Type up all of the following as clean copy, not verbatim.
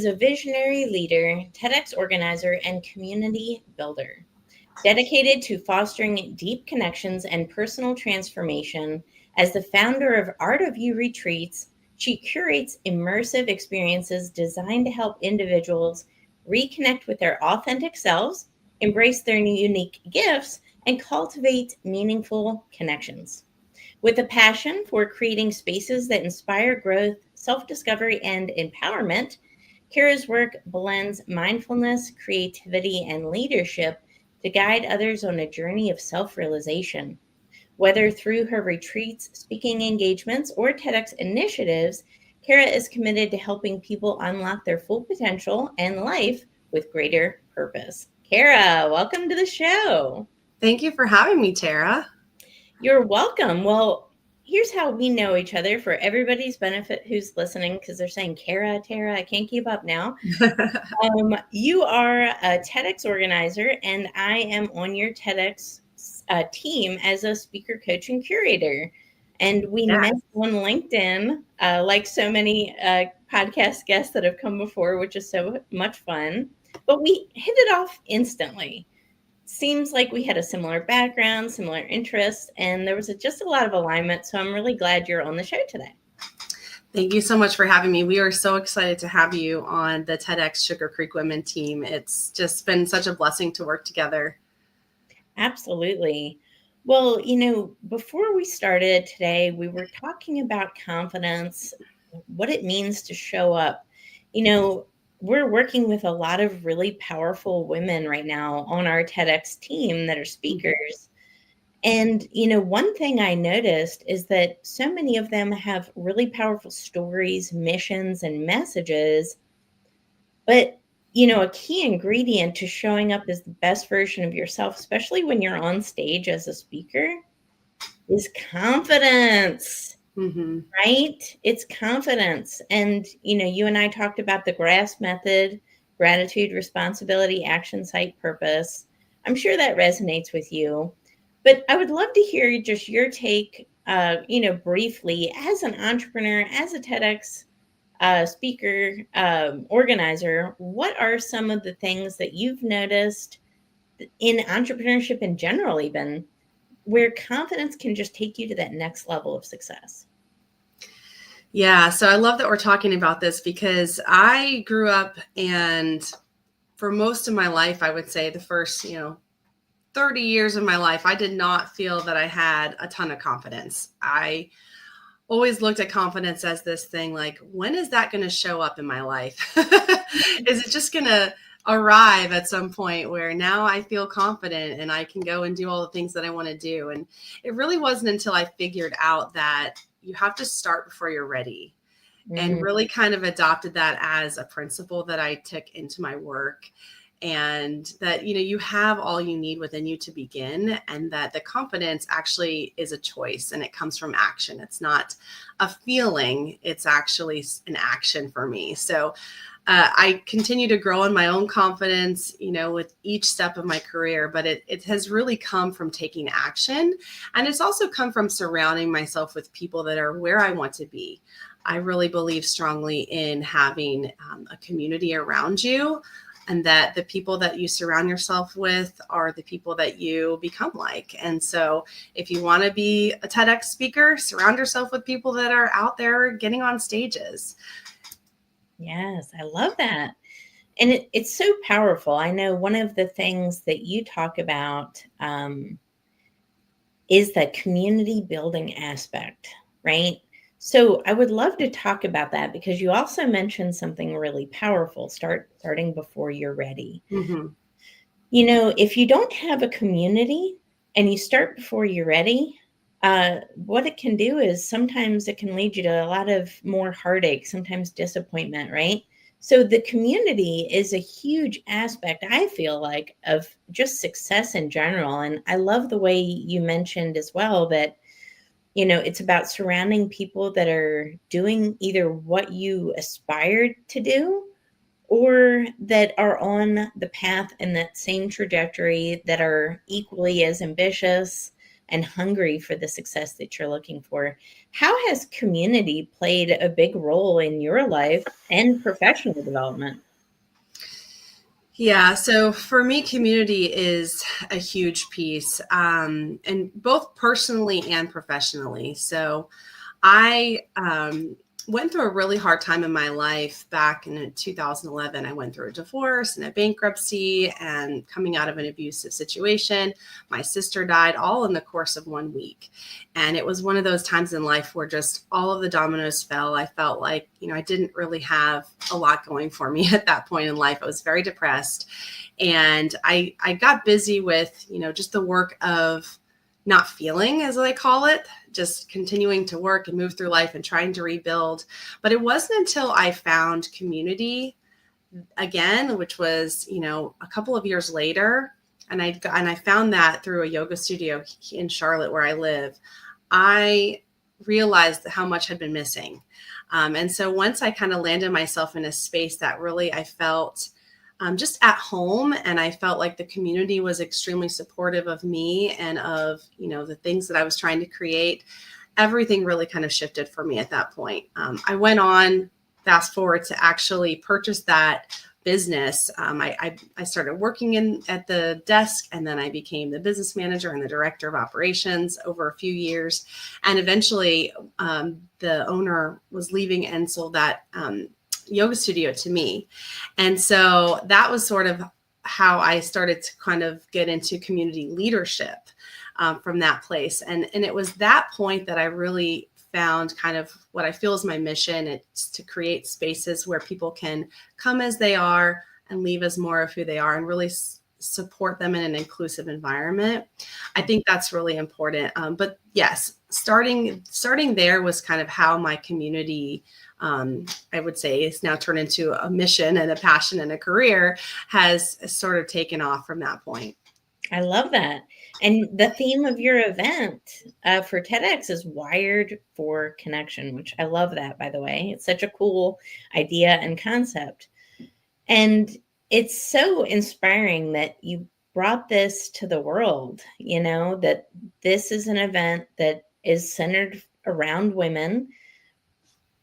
is a visionary leader, TEDx organizer, and community builder. Dedicated to fostering deep connections and personal transformation, as the founder of Art of You Retreats, she curates immersive experiences designed to help individuals reconnect with their authentic selves, embrace their unique gifts, and cultivate meaningful connections. With a passion for creating spaces that inspire growth, self-discovery, and empowerment, Kara's work blends mindfulness, creativity, and leadership to guide others on a journey of self-realization. Whether through her retreats, speaking engagements, or TEDx initiatives, Kara is committed to helping people unlock their full potential and life with greater purpose. Kara, welcome to the show. Thank you for having me, Tara. You're welcome. Well, here's how we know each other for everybody's benefit who's listening, because they're saying, Kara, Tara, I can't keep up now. You are a TEDx organizer, and I am on your TEDx team as a speaker, coach, and curator. And we met on LinkedIn, like so many podcast guests that have come before, which is so much fun. But we hit it off instantly. Seems like we had a similar background, similar interests, and there was just a lot of alignment. So I'm really glad you're on the show today. Thank you so much for having me. We are so excited to have you on the TEDx Sugar Creek Women team. It's just been such a blessing to work together. Absolutely. Well, before we started today, we were talking about confidence, what it means to show up. We're working with a lot of really powerful women right now on our TEDx team that are speakers. And, one thing I noticed is that so many of them have really powerful stories, missions, and messages. But, a key ingredient to showing up as the best version of yourself, especially when you're on stage as a speaker, is confidence. Mm-hmm. Right? It's confidence. And, you and I talked about the GRASS method: gratitude, responsibility, action, sight, purpose. I'm sure that resonates with you. But I would love to hear just your take, briefly, as an entrepreneur, as a TEDx speaker, organizer. What are some of the things that you've noticed in entrepreneurship in general, even, where confidence can just take you to that next level of success? Yeah, so I love that we're talking about this because I grew up, and for most of my life, I would say the first, 30 years of my life, I did not feel that I had a ton of confidence. I always looked at confidence as this thing like, when is that going to show up in my life? Is it just going to arrive at some point where now I feel confident and I can go and do all the things that I want to do? And it really wasn't until I figured out that you have to start before you're ready, and really kind of adopted that as a principle that I took into my work. And that, you have all you need within you to begin, and that the confidence actually is a choice and it comes from action. It's not a feeling, it's actually an action for me. So I continue to grow in my own confidence, with each step of my career, but it has really come from taking action. And it's also come from surrounding myself with people that are where I want to be. I really believe strongly in having a community around you, and that the people that you surround yourself with are the people that you become like. And so if you want to be a TEDx speaker, surround yourself with people that are out there getting on stages. Yes, I love that. And it's so powerful. I know one of the things that you talk about is that community building aspect, right? So I would love to talk about that, because you also mentioned something really powerful: starting before you're ready. Mm-hmm. If you don't have a community and you start before you're ready, what it can do is sometimes it can lead you to a lot of more heartache, sometimes disappointment, right? So the community is a huge aspect, I feel like, of just success in general. And I love the way you mentioned as well that, it's about surrounding people that are doing either what you aspired to do, or that are on the path in that same trajectory, that are equally as ambitious and hungry for the success that you're looking for. How has community played a big role in your life and professional development? Yeah, so for me, community is a huge piece, and both personally and professionally. So I went through a really hard time in my life back in 2011. I went through a divorce and a bankruptcy and coming out of an abusive situation. My sister died all in the course of 1 week. And it was one of those times in life where just all of the dominoes fell. I felt like, I didn't really have a lot going for me at that point in life. I was very depressed. And I got busy with, just the work of not feeling, as I call it, just continuing to work and move through life and trying to rebuild. But it wasn't until I found community again, which was, a couple of years later, and I found that through a yoga studio in Charlotte where I live, I realized how much had been missing. And so once I kind of landed myself in a space that really I felt just at home, and I felt like the community was extremely supportive of me and of, the things that I was trying to create, everything really kind of shifted for me at that point. I went on, fast forward, to actually purchase that business. I started working at the desk, and then I became the business manager and the director of operations over a few years. And eventually the owner was leaving and sold that yoga studio to me. And so that was sort of how I started to kind of get into community leadership from that place. And it was that point that I really found kind of what I feel is my mission. It's to create spaces where people can come as they are and leave as more of who they are, and really support them in an inclusive environment. I think that's really important. But yes, starting there was kind of how my community, I would say, is now turned into a mission and a passion and a career, has sort of taken off from that point. I love that. And the theme of your event for TEDx is Wired for Connection, which I love that, by the way. It's such a cool idea and concept. And it's so inspiring that you brought this to the world, that this is an event that is centered around women.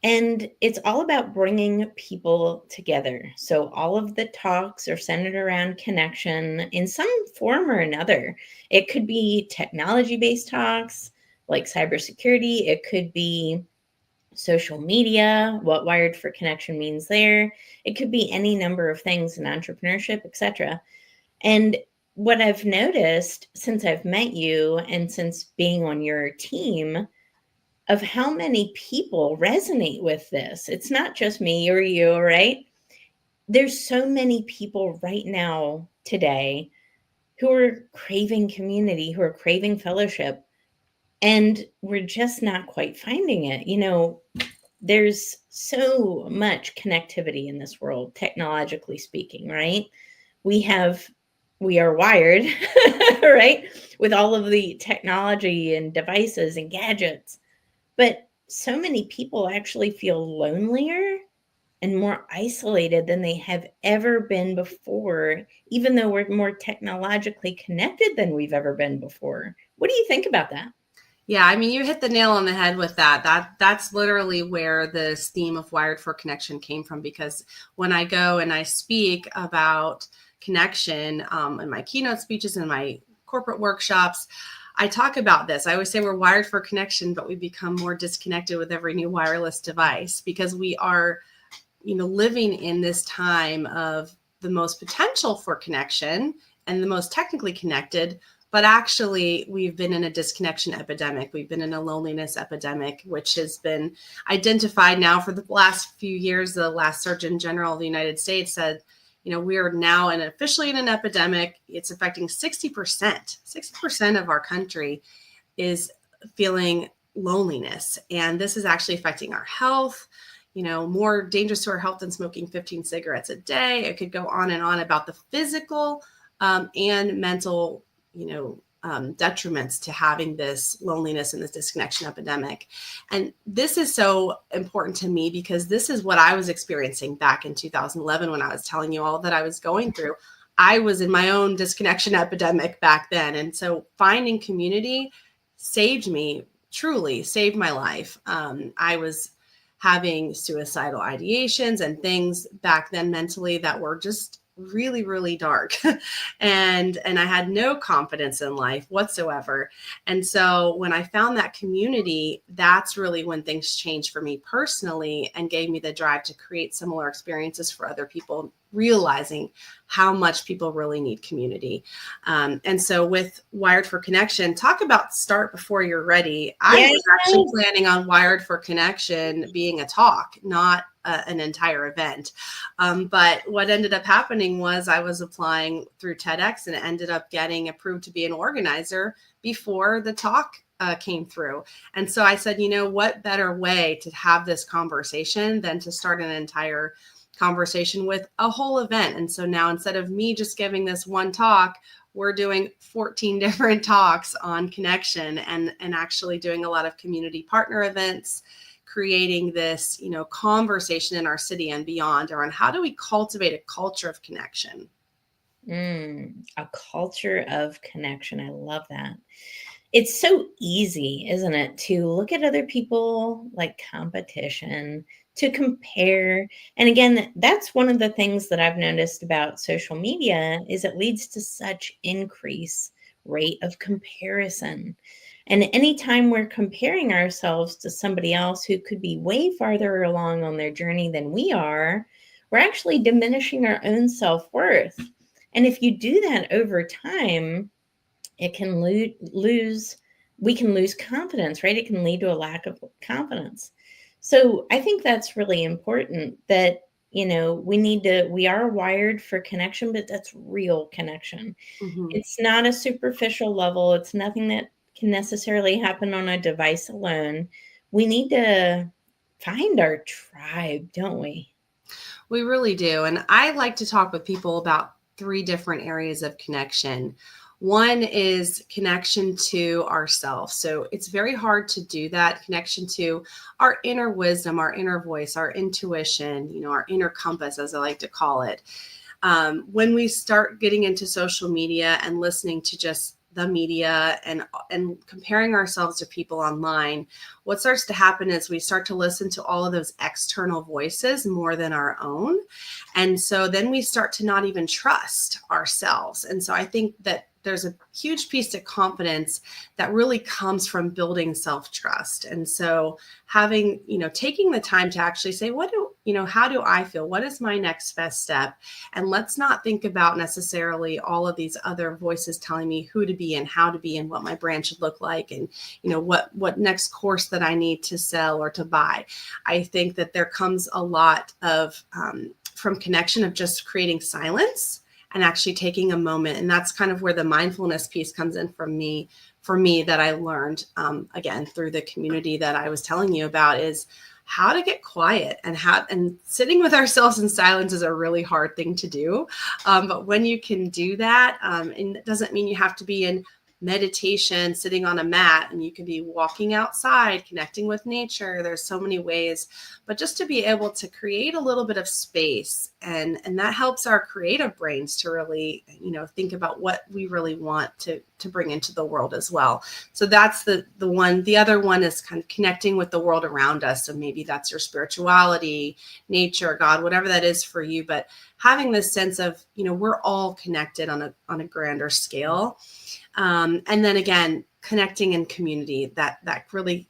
And it's all about bringing people together. So all of the talks are centered around connection in some form or another. It could be technology-based talks like cybersecurity. It could be social media, what Wired for Connection means there. It could be any number of things in entrepreneurship, etc. And what I've noticed since I've met you and since being on your team, of how many people resonate with this. It's not just me or you, right? There's so many people right now today who are craving community, who are craving fellowship, and we're just not quite finding it. There's so much connectivity in this world, technologically speaking, right? We are wired, right? With all of the technology and devices and gadgets. But so many people actually feel lonelier and more isolated than they have ever been before, even though we're more technologically connected than we've ever been before. What do you think about that? Yeah, I mean, you hit the nail on the head with that. That's literally where this theme of Wired for Connection came from, because when I go and I speak about connection in my keynote speeches and my corporate workshops, I talk about this. I always say we're wired for connection, but we become more disconnected with every new wireless device, because we are, living in this time of the most potential for connection and the most technically connected. But actually, we've been in a disconnection epidemic. We've been in a loneliness epidemic, which has been identified now for the last few years. The last Surgeon General of the United States said, we are now officially in an epidemic. It's affecting 60%. 60% of our country is feeling loneliness. And this is actually affecting our health, more dangerous to our health than smoking 15 cigarettes a day. It could go on and on about the physical and mental detriments to having this loneliness and this disconnection epidemic. And this is so important to me, because this is what I was experiencing back in 2011 when I was telling you all that I was going through. I was in my own disconnection epidemic back then. And so finding community saved me, truly saved my life. I was having suicidal ideations and things back then mentally that were just really, really dark. And I had no confidence in life whatsoever. And so when I found that community, that's really when things changed for me personally and gave me the drive to create similar experiences for other people, realizing how much people really need community. And so with Wired for Connection, talk about start before you're ready. I Yeah. was actually planning on Wired for Connection being a talk, not an entire event. But what ended up happening was I was applying through TEDx and ended up getting approved to be an organizer before the talk came through. And so I said, what better way to have this conversation than to start an entire conversation with a whole event. And so now instead of me just giving this one talk, we're doing 14 different talks on connection and actually doing a lot of community partner events, creating this, conversation in our city and beyond around how do we cultivate a culture of connection. A culture of connection. I love that. It's so easy, isn't it, to look at other people like competition, to compare. And again, that's one of the things that I've noticed about social media is it leads to such increase rate of comparison. And anytime we're comparing ourselves to somebody else who could be way farther along on their journey than we are, we're actually diminishing our own self-worth. And if you do that over time, it can lose we can lose confidence, right? It can lead to a lack of confidence. So I think that's really important that, we are wired for connection, but that's real connection. Mm-hmm. It's not a superficial level. It's nothing that can necessarily happen on a device alone. We need to find our tribe, don't we? We really do. And I like to talk with people about 3 different areas of connection. One is connection to ourselves. So it's very hard to do that connection to our inner wisdom, our inner voice, our intuition, our inner compass, as I like to call it. When we start getting into social media and listening to just the media and comparing ourselves to people online, what starts to happen is we start to listen to all of those external voices more than our own. And so then we start to not even trust ourselves. And so I think that there's a huge piece of confidence that really comes from building self-trust. And so having, taking the time to actually say, how do I feel? What is my next best step? And let's not think about necessarily all of these other voices telling me who to be and how to be and what my brand should look like and, what next course that I need to sell or to buy. I think that there comes a lot of from connection of just creating silence and actually taking a moment. And that's kind of where the mindfulness piece comes in for me that I learned, again, through the community that I was telling you about, is how to get quiet and sitting with ourselves in silence is a really hard thing to do. But when you can do that, and it doesn't mean you have to be in meditation, sitting on a mat, and you can be walking outside, connecting with nature. There's so many ways, but just to be able to create a little bit of space and that helps our creative brains to really, think about what we really want to bring into the world as well. So that's the one. The other one is kind of connecting with the world around us. So maybe that's your spirituality, nature, God, whatever that is for you, but having this sense of, we're all connected on a grander scale. And then again, connecting in community, that really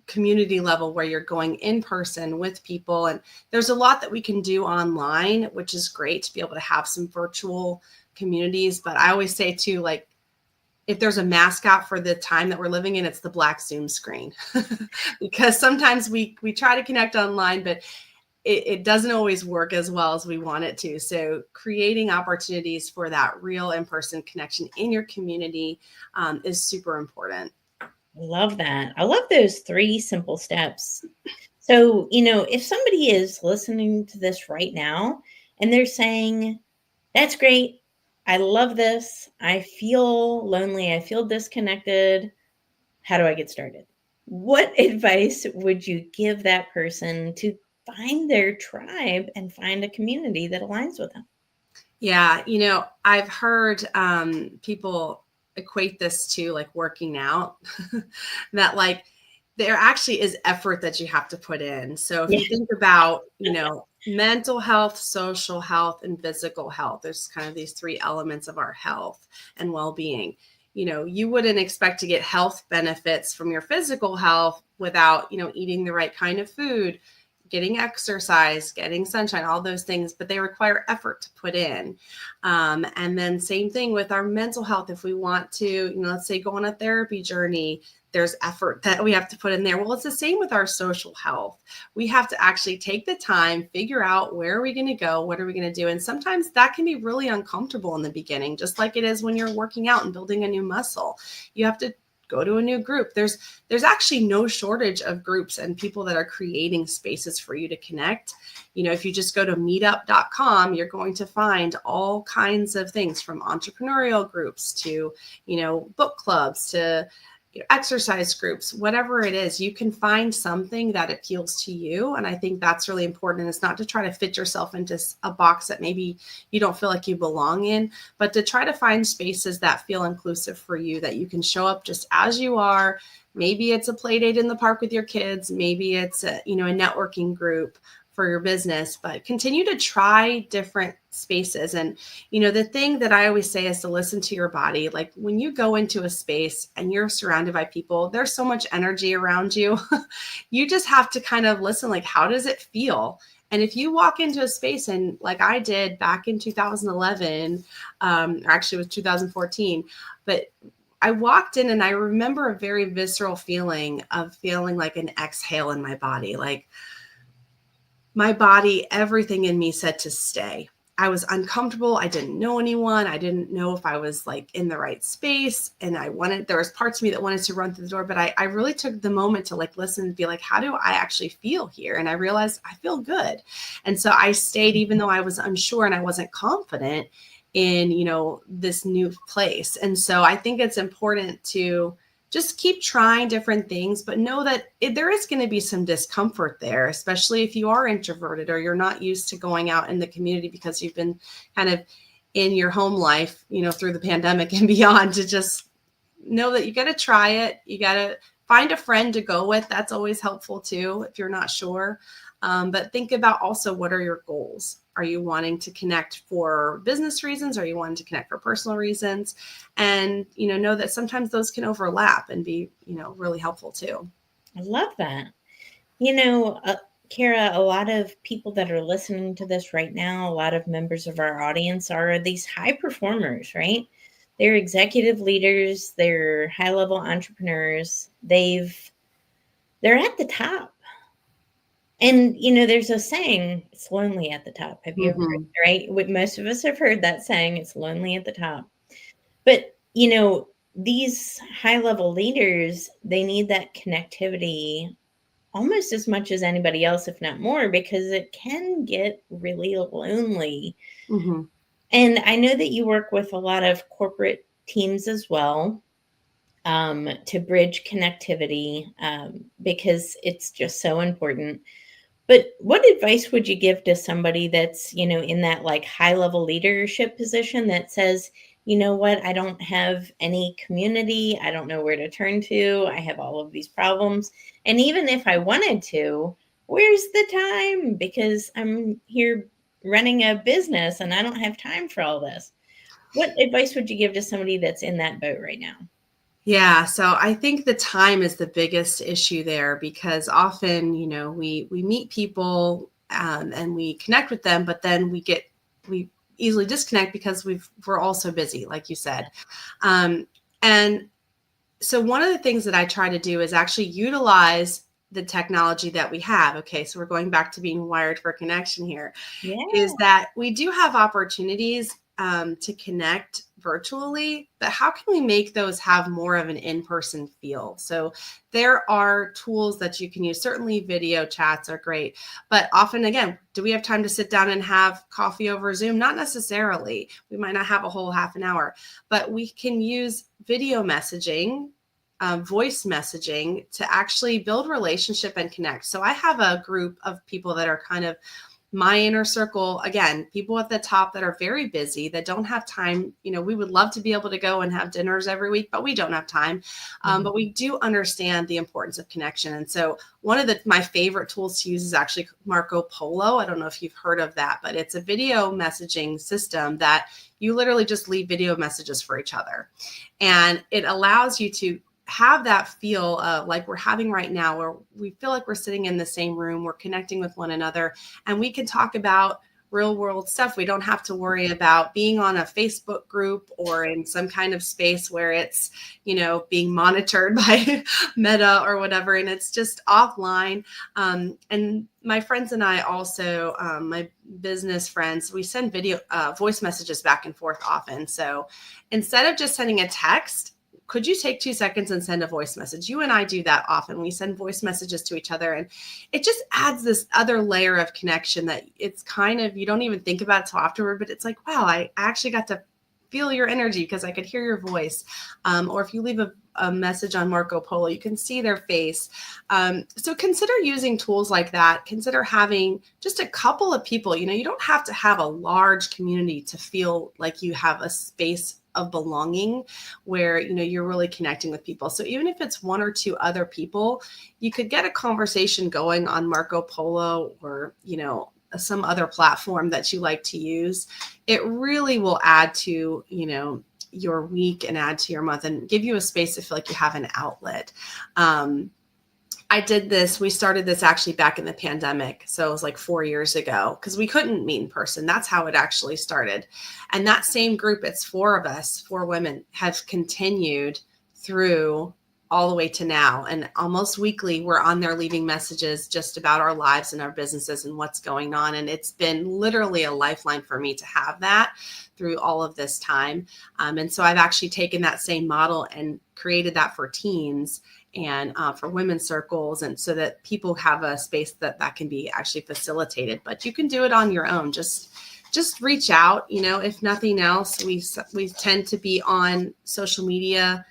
community level where you're going in person with people. And there's a lot that we can do online, which is great to be able to have some virtual communities. But I always say too, like, if there's a mascot for the time that we're living in, it's the black Zoom screen. Because sometimes we try to connect online, but it doesn't always work as well as we want it to. So creating opportunities for that real in-person connection in your community is super important. Love that. I love those 3 simple steps. So, if somebody is listening to this right now and they're saying, that's great. I love this. I feel lonely. I feel disconnected. How do I get started? What advice would you give that person to find their tribe and find a community that aligns with them? Yeah. I've heard people equate this to like working out, that like there actually is effort that you have to put in. So if Yeah. you think about, mental health, social health, and physical health, there's kind of these three elements of our health and well-being. You wouldn't expect to get health benefits from your physical health without, eating the right kind of food, getting exercise, getting sunshine, all those things, but they require effort to put in. And then same thing with our mental health. If we want to, let's say go on a therapy journey, there's effort that we have to put in there. Well, it's the same with our social health. We have to actually take the time, figure out where are we going to go? What are we going to do? And sometimes that can be really uncomfortable in the beginning, just like it is when you're working out and building a new muscle. You have to go to a new group. There's actually no shortage of groups and people that are creating spaces for you to connect. If you just go to meetup.com, you're going to find all kinds of things, from entrepreneurial groups to, book clubs to exercise groups, whatever it is. You can find something that appeals to you. And I think that's really important. And it's not to try to fit yourself into a box that maybe you don't feel like you belong in, but to try to find spaces that feel inclusive for you, that you can show up just as you are. Maybe it's a play date in the park with your kids. Maybe it's a networking group for your business, but continue to try different spaces. And, the thing that I always say is to listen to your body. Like when you go into a space and you're surrounded by people, there's so much energy around you. You just have to kind of listen, like, how does it feel? And if you walk into a space, and like I did back in 2011, or actually it was 2014, but I walked in and I remember a very visceral feeling of feeling like an exhale in my body. Like, my body, everything in me said to stay. I was uncomfortable. I didn't know anyone. I didn't know if I was like in the right space. And there was parts of me that wanted to run through the door, but I really took the moment to like listen and be like, how do I actually feel here? And I realized I feel good. And so I stayed, even though I was unsure and I wasn't confident in, this new place. And so I think it's important to just keep trying different things, but know that there is going to be some discomfort there, especially if you are introverted or you're not used to going out in the community because you've been kind of in your home life, through the pandemic and beyond. To just know that you got to try it. You got to find a friend to go with. That's always helpful too, if you're not sure. But think about also, what are your goals? Are you wanting to connect for business reasons? Are you wanting to connect for personal reasons? And, know that sometimes those can overlap and be, really helpful too. I love that. Cara, a lot of people that are listening to this right now, a lot of members of our audience are these high performers, right? They're executive leaders, they're high-level entrepreneurs. They're at the top. And, there's a saying, it's lonely at the top. Have you ever heard, right? Most of us have heard that saying, it's lonely at the top. But, these high-level leaders, they need that connectivity almost as much as anybody else, if not more, because it can get really lonely. Mm-hmm. And I know that you work with a lot of corporate teams as well, to bridge connectivity, because it's just so important. But what advice would you give to somebody that's, in that like high level leadership position that says, you know what, I don't have any community. I don't know where to turn to. I have all of these problems. And even if I wanted to, where's the time? Because I'm here running a business and I don't have time for all this. What advice would you give to somebody that's in that boat right now? Yeah, so I think the time is the biggest issue there, because often, we meet people, and we connect with them, but then we easily disconnect because we're all so busy, like you said. And so one of the things that I try to do is actually utilize the technology that we have. Okay, so we're going back to being wired for connection here. Yeah. Is that we do have opportunities to connect virtually, but how can we make those have more of an in-person feel? So there are tools that you can use. Certainly video chats are great, but often, again, do we have time to sit down and have coffee over Zoom? Not necessarily. We might not have a whole half an hour, but we can use video messaging, voice messaging, to actually build relationship and connect. So I have a group of people that are kind of my inner circle, again, people at the top that are very busy, that don't have time. We would love to be able to go and have dinners every week, but we don't have time. But we do understand the importance of connection. And so one of my favorite tools to use is actually Marco Polo. I don't know if you've heard of that, but it's a video messaging system that you literally just leave video messages for each other. And it allows you to have that feel like we're having right now, where we feel like we're sitting in the same room, we're connecting with one another, and we can talk about real world stuff. We don't have to worry about being on a Facebook group or in some kind of space where it's, being monitored by Meta or whatever, and it's just offline. And my friends and I also, my business friends, we send voice messages back and forth often. So instead of just sending a text, could you take 2 seconds and send a voice message? You and I do that often. We send voice messages to each other, and it just adds this other layer of connection that it's kind of, you don't even think about it till afterward, but it's like, wow, I actually got to feel your energy because I could hear your voice. Or if you leave a message on Marco Polo, you can see their face. So consider using tools like that. Consider having just a couple of people. You don't have to have a large community to feel like you have a space of belonging where you're really connecting with people. So even if it's one or two other people, you could get a conversation going on Marco Polo or some other platform that you like to use. It really will add to your week and add to your month and give you a space to feel like you have an outlet. We started this actually back in the pandemic. So it was like 4 years ago because we couldn't meet in person. That's how it actually started. And that same group, it's 4 of us, 4 women, have continued through all the way to now. And almost weekly, we're on there leaving messages just about our lives and our businesses and what's going on. And it's been literally a lifeline for me to have that through all of this time. And so I've actually taken that same model and created that for teens and for women's circles, and so that people have a space that can be actually facilitated. But you can do it on your own. Just reach out. If nothing else, we tend to be on social media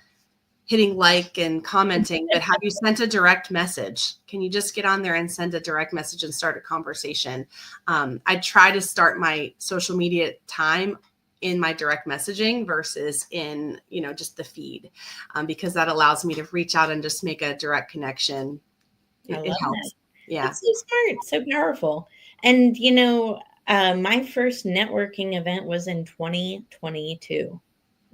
hitting like and commenting, but have you sent a direct message? Can you just get on there and send a direct message and start a conversation? I try to start my social media time in my direct messaging versus in, just the feed, because that allows me to reach out and just make a direct connection. I love It helps. that. Yeah. That's so smart, so powerful. And, my first networking event was in 2022.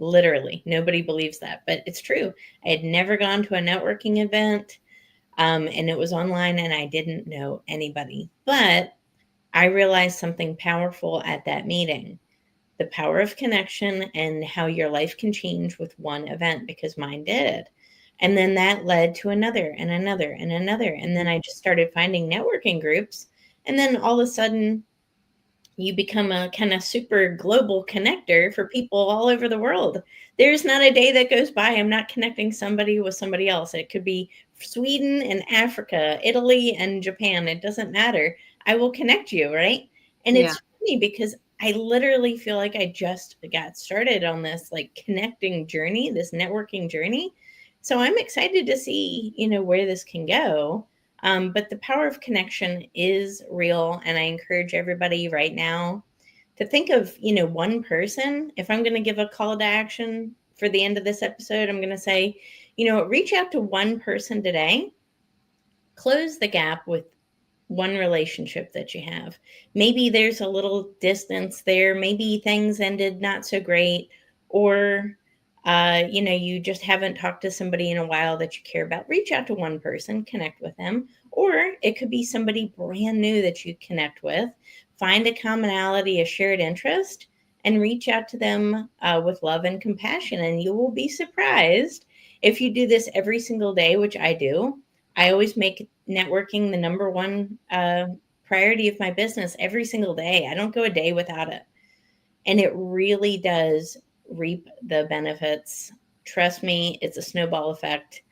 Literally, nobody believes that, but it's true. I had never gone to a networking event, and it was online, and I didn't know anybody. But I realized something powerful at that meeting. The power of connection and how your life can change with one event, because mine did. And then that led to another and another and another. And then I just started finding networking groups. And then all of a sudden, you become a kind of super global connector for people all over the world. There's not a day that goes by I'm not connecting somebody with somebody else. It could be Sweden and Africa, Italy and Japan. It doesn't matter. I will connect you, right? And Yeah. it's funny because I literally feel like I just got started on this like connecting journey, this networking journey. So I'm excited to see, where this can go. But the power of connection is real. And I encourage everybody right now to think of, one person. If I'm going to give a call to action for the end of this episode, I'm going to say, reach out to one person today, close the gap with one relationship that you have. Maybe there's a little distance there. Maybe things ended not so great, or you just haven't talked to somebody in a while that you care about. Reach out to one person, connect with them, or it could be somebody brand new that you connect with. Find a commonality, a shared interest, and reach out to them with love and compassion. And you will be surprised if you do this every single day, which I do. I always make networking the number one priority of my business every single day. I don't go a day without it. And it really does reap the benefits. Trust me, it's a snowball effect.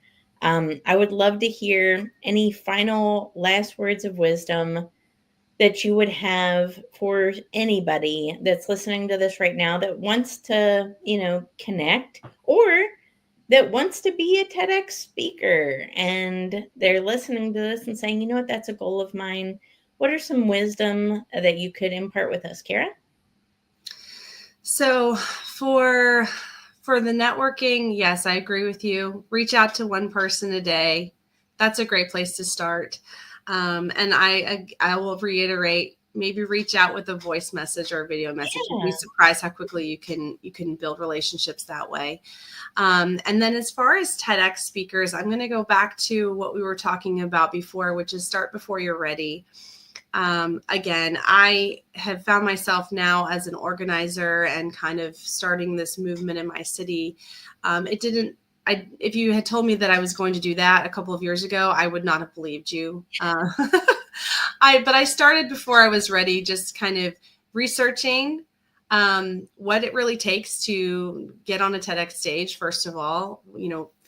I would love to hear any final last words of wisdom that you would have for anybody that's listening to this right now that wants to, connect, or that wants to be a TEDx speaker and they're listening to this and saying, that's a goal of mine. what are some wisdom that you could impart with us, Cara? So for the networking, yes, I agree with you. Reach out to one person a day. That's a great place to start. And I will reiterate, maybe reach out with a voice message or a video message. You'd be surprised how quickly you can build relationships that way. And then as far as TEDx speakers, I'm going to go back to what we were talking about before, which is start before you're ready. Again, I have found myself now as an organizer and kind of starting this movement in my city. If you had told me that I was going to do that a couple of years ago, I would not have believed you. But I started before I was ready, just kind of researching what it really takes to get on a TEDx stage. First of all,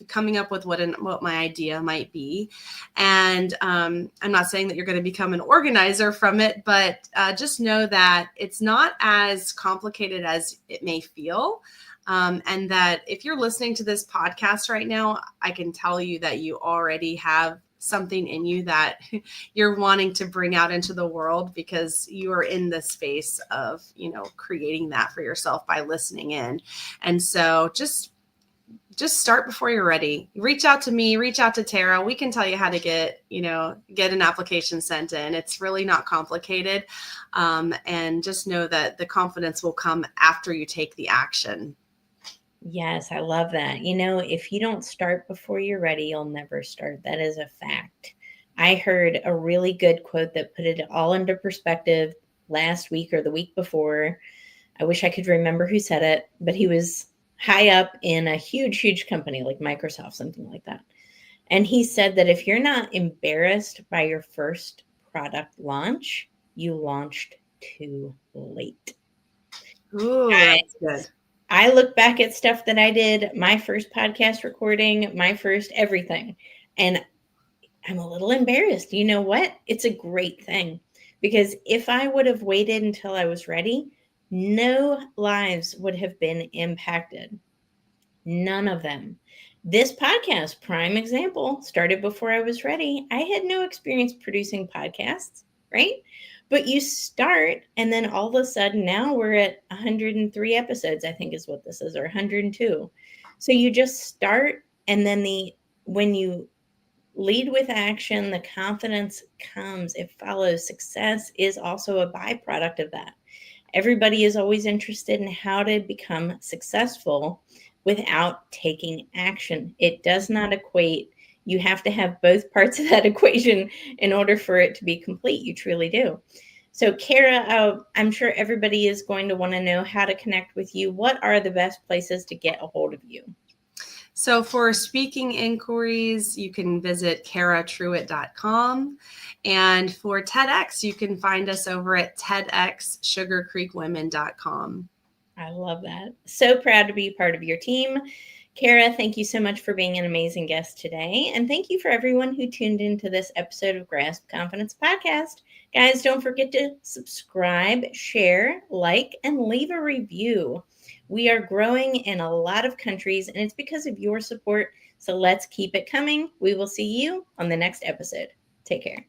coming up with what my idea might be. And I'm not saying that you're going to become an organizer from it, but just know that it's not as complicated as it may feel. And that if you're listening to this podcast right now, I can tell you that you already have something in you that you're wanting to bring out into the world, because you are in the space of, creating that for yourself by listening in. And so just start before you're ready. Reach out to me, reach out to Tara. We can tell you how to get an application sent in. It's really not complicated. And just know that the confidence will come after you take the action. Yes, I love that. If you don't start before you're ready, you'll never start. That is a fact. I heard a really good quote that put it all into perspective last week or the week before. I wish I could remember who said it, but he was high up in a huge, huge company like Microsoft, something like that. And he said that if you're not embarrassed by your first product launch, you launched too late. Ooh, that's good. I look back at stuff that I did, my first podcast recording, my first everything, and I'm a little embarrassed. You know what? It's a great thing, because if I would have waited until I was ready, no lives would have been impacted. None of them. This podcast, prime example, started before I was ready. I had no experience producing podcasts, right? But you start, and then all of a sudden, now we're at 103 episodes, I think is what this is, or 102. So you just start, and then when you lead with action, the confidence comes, it follows. Success is also a byproduct of that. Everybody is always interested in how to become successful without taking action. It does not equate. You have to have both parts of that equation in order for it to be complete. You truly do. So, Cara, I'm sure everybody is going to want to know how to connect with you. What are the best places to get a hold of you? So for speaking inquiries, you can visit caratruitt.com. And for TEDx, you can find us over at tedxsugarcreekwomen.com. I love that. So proud to be part of your team. Cara, thank you so much for being an amazing guest today. And thank you for everyone who tuned into this episode of Grasp Confidence Podcast. Guys, don't forget to subscribe, share, like, and leave a review. We are growing in a lot of countries, and it's because of your support. So let's keep it coming. We will see you on the next episode. Take care.